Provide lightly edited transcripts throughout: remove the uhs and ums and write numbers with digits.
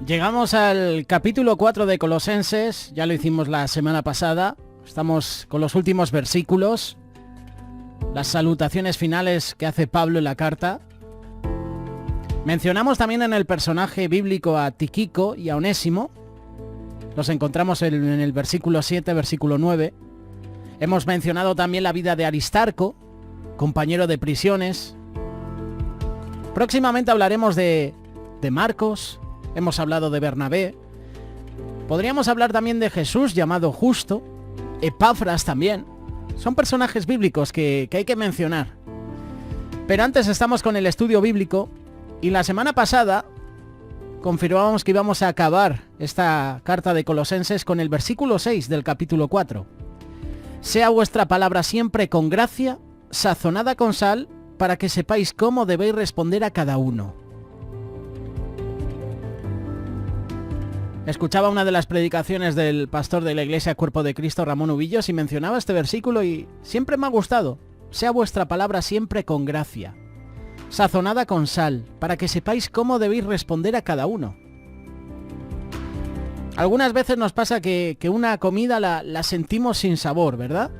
Llegamos al capítulo 4 de Colosenses, ya lo hicimos la semana pasada, estamos con los últimos versículos, las salutaciones finales que hace Pablo en la carta. Mencionamos también en el personaje bíblico a Tíquico y a Onésimo, los encontramos en el versículo 7, versículo 9. Hemos mencionado también la vida de Aristarco, compañero de prisiones. Próximamente hablaremos de Marcos. Hemos hablado de Bernabé. Podríamos hablar también de Jesús llamado Justo, Epafras también. Son personajes bíblicos que hay que mencionar. Pero antes estamos con el estudio bíblico y la semana pasada confirmábamos que íbamos a acabar esta carta de Colosenses con el versículo 6 del capítulo 4. Sea vuestra palabra siempre con gracia, sazonada con sal, para que sepáis cómo debéis responder a cada uno. Escuchaba una de las predicaciones del pastor de la Iglesia Cuerpo de Cristo, Ramón Ubillos, y mencionaba este versículo y siempre me ha gustado. Sea vuestra palabra siempre con gracia, sazonada con sal, para que sepáis cómo debéis responder a cada uno. Algunas veces nos pasa que una comida la sentimos sin sabor, ¿verdad?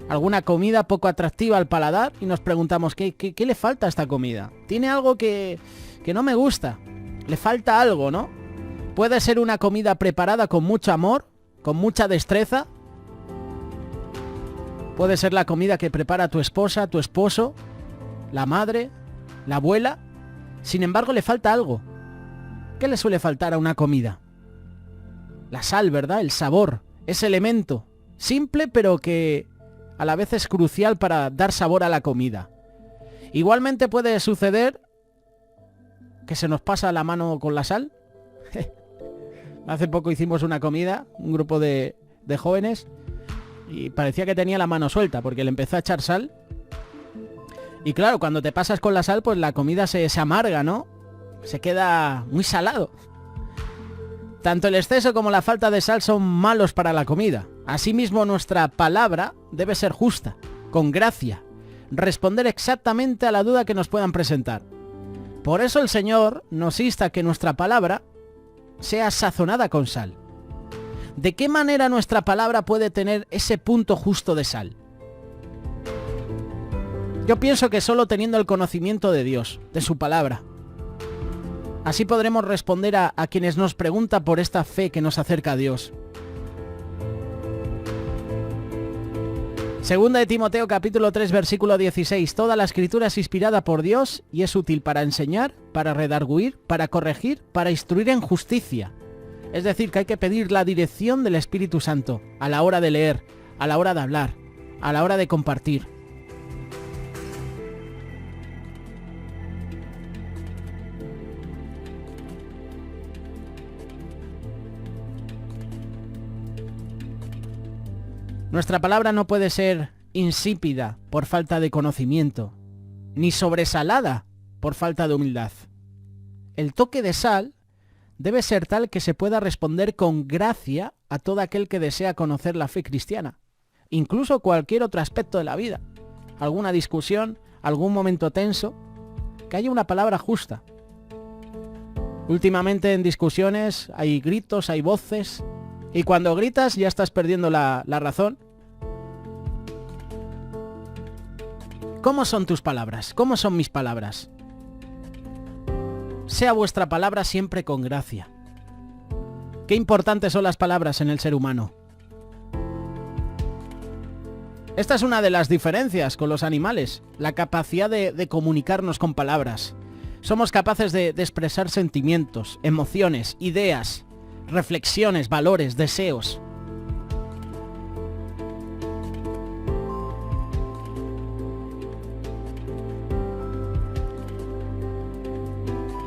Alguna comida poco atractiva al paladar y nos preguntamos, ¿qué le falta a esta comida? Tiene algo que no me gusta, le falta algo, ¿no? Puede ser una comida preparada con mucho amor, con mucha destreza. Puede ser la comida que prepara tu esposa, tu esposo, la madre, la abuela. Sin embargo, le falta algo. ¿Qué le suele faltar a una comida? La sal, ¿verdad? El sabor, ese elemento simple pero que a la vez es crucial para dar sabor a la comida. Igualmente puede suceder que se nos pasa la mano con la sal. Hace poco hicimos una comida, un grupo de jóvenes, y parecía que tenía la mano suelta porque le empezó a echar sal. Y claro, cuando te pasas con la sal, pues la comida se amarga, ¿no? Se queda muy salado. Tanto el exceso como la falta de sal son malos para la comida. Asimismo, nuestra palabra debe ser justa, con gracia, responder exactamente a la duda que nos puedan presentar. Por eso el Señor nos insta a que nuestra palabra sea sazonada con sal. ¿De qué manera nuestra palabra puede tener ese punto justo de sal? Yo pienso que solo teniendo el conocimiento de Dios, de su palabra. Así podremos responder a quienes nos preguntan por esta fe que nos acerca a Dios. Segunda de Timoteo capítulo 3 versículo 16. Toda la escritura es inspirada por Dios y es útil para enseñar, para redarguir, para corregir, para instruir en justicia. Es decir, que hay que pedir la dirección del Espíritu Santo a la hora de leer, a la hora de hablar, a la hora de compartir. Nuestra palabra no puede ser insípida por falta de conocimiento, ni sobresalada por falta de humildad. El toque de sal debe ser tal que se pueda responder con gracia a todo aquel que desea conocer la fe cristiana, incluso cualquier otro aspecto de la vida, alguna discusión, algún momento tenso, que haya una palabra justa. Últimamente en discusiones hay gritos, hay voces, y cuando gritas ya estás perdiendo la razón. ¿Cómo son tus palabras? ¿Cómo son mis palabras? Sea vuestra palabra siempre con gracia. Qué importantes son las palabras en el ser humano. Esta es una de las diferencias con los animales, la capacidad de comunicarnos con palabras. Somos capaces de expresar sentimientos, emociones, ideas, reflexiones, valores, deseos.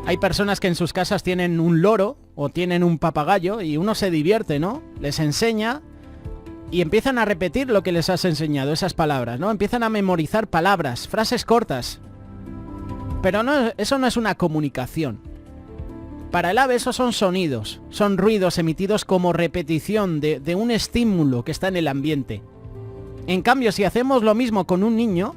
Hay personas que en sus casas tienen un loro o tienen un papagayo y uno se divierte, ¿no? Les enseña y empiezan a repetir lo que les has enseñado, esas palabras, ¿no? Empiezan a memorizar palabras, frases cortas. Pero no, eso no es una comunicación. Para el ave esos son sonidos, son ruidos emitidos como repetición de un estímulo que está en el ambiente. En cambio, si hacemos lo mismo con un niño,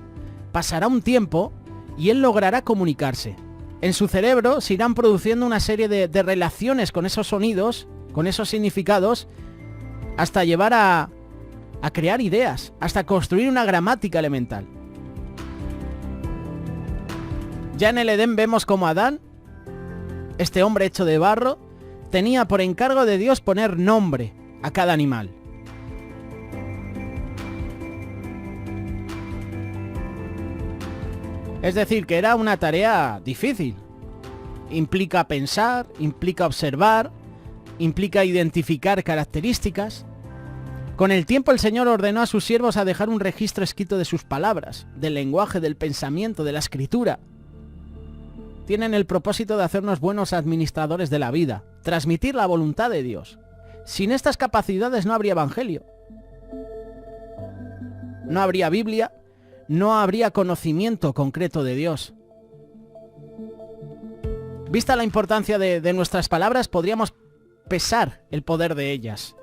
pasará un tiempo y él logrará comunicarse. en su cerebro se irán produciendo una serie de relaciones con esos sonidos, con esos significados, hasta llevar a crear ideas, hasta construir una gramática elemental. Ya en el Edén vemos como Adán, este hombre hecho de barro, tenía por encargo de Dios poner nombre a cada animal. Es decir, que era una tarea difícil. Implica pensar, implica observar, implica identificar características. Con el tiempo el Señor ordenó a sus siervos a dejar un registro escrito de sus palabras, del lenguaje, del pensamiento, de la escritura. Tienen el propósito de hacernos buenos administradores de la vida, transmitir la voluntad de Dios. Sin estas capacidades no habría evangelio. No habría Biblia, no habría conocimiento concreto de Dios. Vista la importancia de nuestras palabras, podríamos pesar el poder de ellas.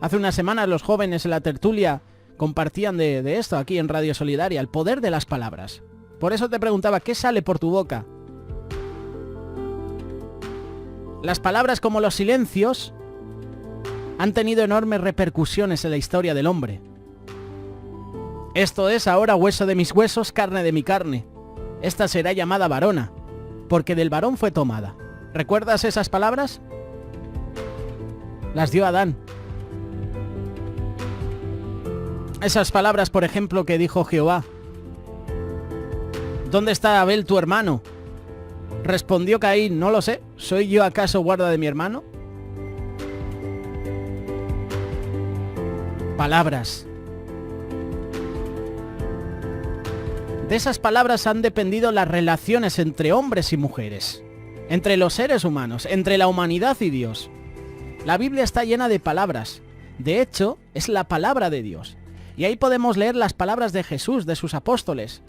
Hace unas semanas los jóvenes en la tertulia compartían de esto aquí en Radio Solidaria, el poder de las palabras. Por eso te preguntaba, ¿qué sale por tu boca? Las palabras, como los silencios, han tenido enormes repercusiones en la historia del hombre. Esto es ahora hueso de mis huesos, carne de mi carne. Esta será llamada varona, porque del varón fue tomada. ¿Recuerdas esas palabras? Las dio Adán. Esas palabras, por ejemplo, que dijo Jehová: ¿dónde está Abel tu hermano? Respondió Caín: no lo sé, ¿soy yo acaso guarda de mi hermano? Palabras. De esas palabras han dependido las relaciones entre hombres y mujeres, entre los seres humanos, entre la humanidad y Dios. La Biblia está llena de palabras. De hecho, es la palabra de Dios. Y ahí podemos leer las palabras de Jesús, de sus apóstoles.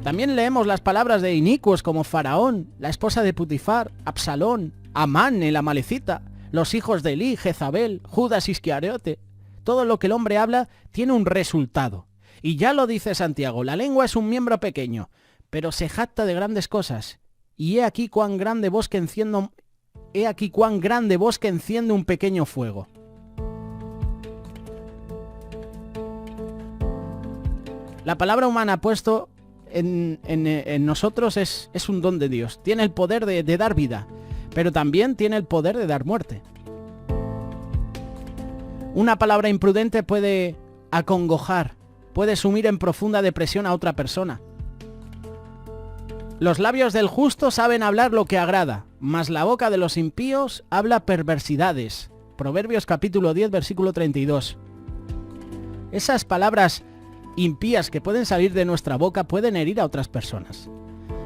También leemos las palabras de inicuos como Faraón, la esposa de Putifar, Absalón, Amán el amalecita, los hijos de Elí, Jezabel, Judas Iscariote. Todo lo que el hombre habla tiene un resultado. Y ya lo dice Santiago, la lengua es un miembro pequeño, pero se jacta de grandes cosas. Y he aquí cuán grande bosque enciende un pequeño fuego. La palabra humana puesto en nosotros es un don de Dios. Tiene el poder de dar vida, pero también tiene el poder de dar muerte. Una palabra imprudente puede acongojar, puede sumir en profunda depresión a otra persona. Los labios del justo saben hablar lo que agrada, mas la boca de los impíos habla perversidades. Proverbios capítulo 10, versículo 32. Esas palabras impías que pueden salir de nuestra boca pueden herir a otras personas.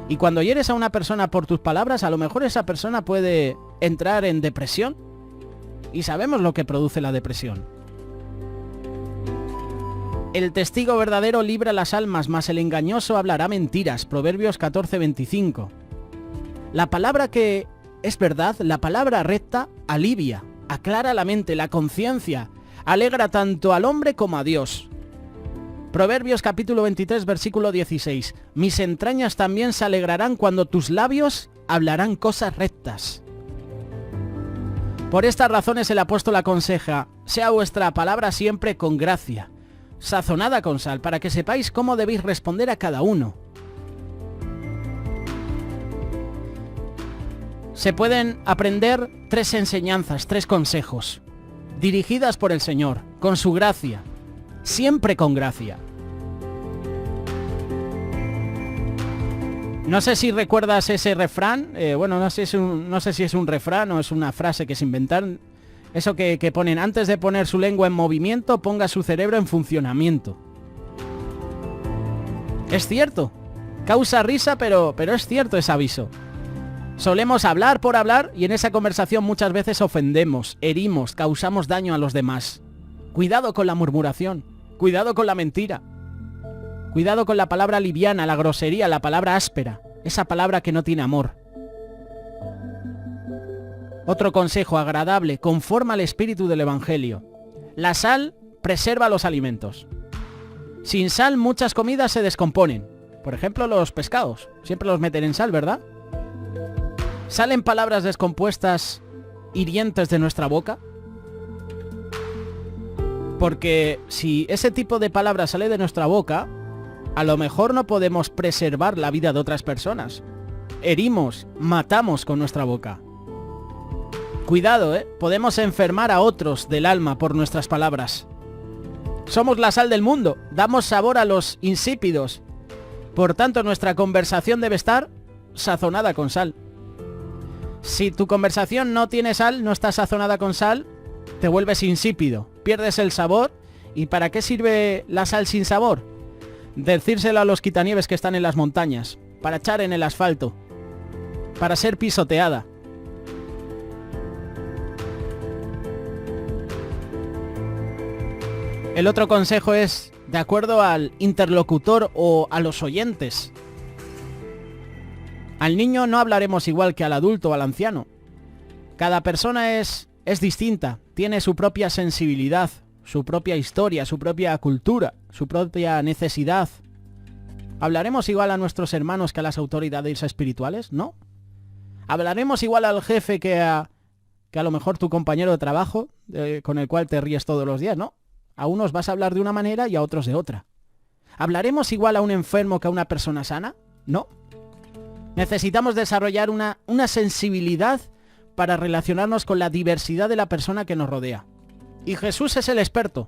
Y cuando hieres a una persona por tus palabras, a lo mejor esa persona puede entrar en depresión. Y sabemos lo que produce la depresión. El testigo verdadero libra las almas, mas el engañoso hablará mentiras. Proverbios 14, 25. La palabra que es verdad, la palabra recta, alivia, aclara la mente, la conciencia, alegra tanto al hombre como a Dios. Proverbios capítulo 23, versículo 16. Mis entrañas también se alegrarán cuando tus labios hablarán cosas rectas. Por estas razones el apóstol aconseja: sea vuestra palabra siempre con gracia, sazonada con sal, para que sepáis cómo debéis responder a cada uno. Se pueden aprender 3 enseñanzas, 3 consejos, dirigidas por el Señor, con su gracia, siempre con gracia. No sé si recuerdas ese refrán, no sé si es un refrán o es una frase que se inventaron. Eso que ponen: antes de poner su lengua en movimiento, ponga su cerebro en funcionamiento. Es cierto, causa risa, pero es cierto ese aviso. Solemos hablar por hablar y en esa conversación muchas veces ofendemos, herimos, causamos daño a los demás. Cuidado con la murmuración, cuidado con la mentira, cuidado con la palabra liviana, la grosería, la palabra áspera, esa palabra que no tiene amor. Otro consejo agradable, conforme al espíritu del Evangelio. La sal preserva los alimentos. Sin sal muchas comidas se descomponen. Por ejemplo, los pescados. Siempre los meten en sal, ¿verdad? ¿Salen palabras descompuestas, hirientes de nuestra boca? Porque si ese tipo de palabras sale de nuestra boca, a lo mejor no podemos preservar la vida de otras personas. Herimos, matamos con nuestra boca. Cuidado, podemos enfermar a otros del alma por nuestras palabras. Somos la sal del mundo, damos sabor a los insípidos. Por tanto, nuestra conversación debe estar sazonada con sal. Si tu conversación no tiene sal, no está sazonada con sal, te vuelves insípido, pierdes el sabor. ¿Y para qué sirve la sal sin sabor? Decírselo a los quitanieves que están en las montañas, para echar en el asfalto, para ser pisoteada. El otro consejo es de acuerdo al interlocutor o a los oyentes. Al niño no hablaremos igual que al adulto o al anciano. Cada persona es distinta, tiene su propia sensibilidad, su propia historia, su propia cultura, su propia necesidad. ¿Hablaremos igual a nuestros hermanos que a las autoridades espirituales? No. ¿Hablaremos igual al jefe que a lo mejor tu compañero de trabajo con el cual te ríes todos los días? No. A unos vas a hablar de una manera y a otros de otra. ¿Hablaremos igual a un enfermo que a una persona sana? No. Necesitamos desarrollar una sensibilidad para relacionarnos con la diversidad de la persona que nos rodea. Y Jesús es el experto.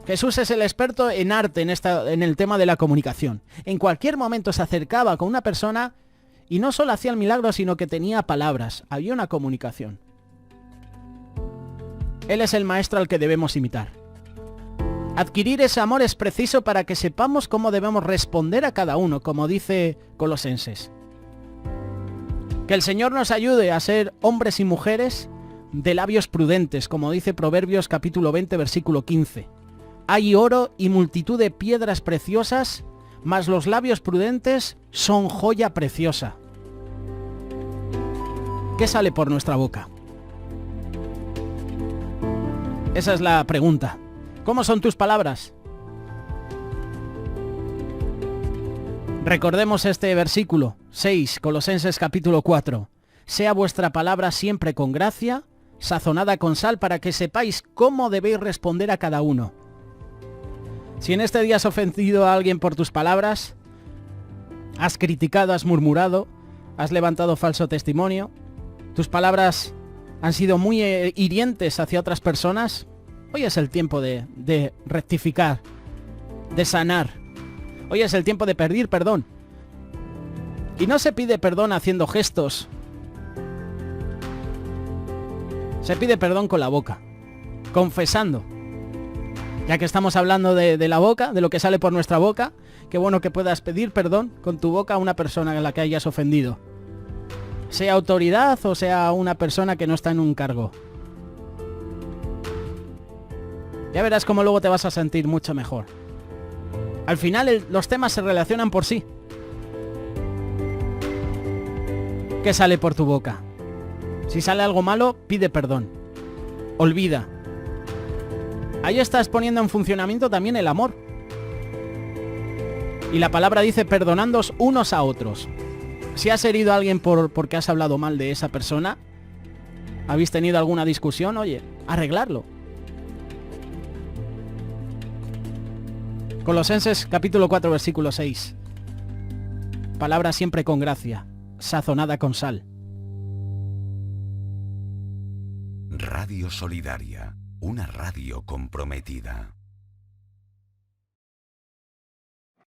Jesús es el experto en arte en el tema de la comunicación. En cualquier momento se acercaba con una persona y no solo hacía el milagro, sino que tenía palabras. Había una comunicación. Él es el maestro al que debemos imitar. Adquirir ese amor es preciso para que sepamos cómo debemos responder a cada uno, como dice Colosenses. Que el Señor nos ayude a ser hombres y mujeres de labios prudentes, como dice Proverbios capítulo 20, versículo 15. Hay oro y multitud de piedras preciosas, mas los labios prudentes son joya preciosa. ¿Qué sale por nuestra boca? Esa es la pregunta. ¿Cómo son tus palabras? Recordemos este versículo 6, Colosenses capítulo 4. Sea vuestra palabra siempre con gracia, sazonada con sal, para que sepáis cómo debéis responder a cada uno. Si en este día has ofendido a alguien por tus palabras, has criticado, has murmurado, has levantado falso testimonio, tus palabras han sido muy hirientes hacia otras personas, hoy es el tiempo de rectificar, de sanar. Hoy es el tiempo de pedir perdón. Y no se pide perdón haciendo gestos. Se pide perdón con la boca, confesando. Ya que estamos hablando de la boca, de lo que sale por nuestra boca, qué bueno que puedas pedir perdón con tu boca a una persona a la que hayas ofendido. Sea autoridad o sea una persona que no está en un cargo. Ya verás cómo luego te vas a sentir mucho mejor. Al final los temas se relacionan por sí. ¿Qué sale por tu boca? Si sale algo malo, pide perdón. Olvida. Ahí estás poniendo en funcionamiento también el amor. Y la palabra dice perdonándoos unos a otros. Si has herido a alguien porque has hablado mal de esa persona, habéis tenido alguna discusión, oye, arreglarlo. Colosenses capítulo 4 versículo 6. Palabra siempre con gracia, sazonada con sal. Radio Solidaria, una radio comprometida.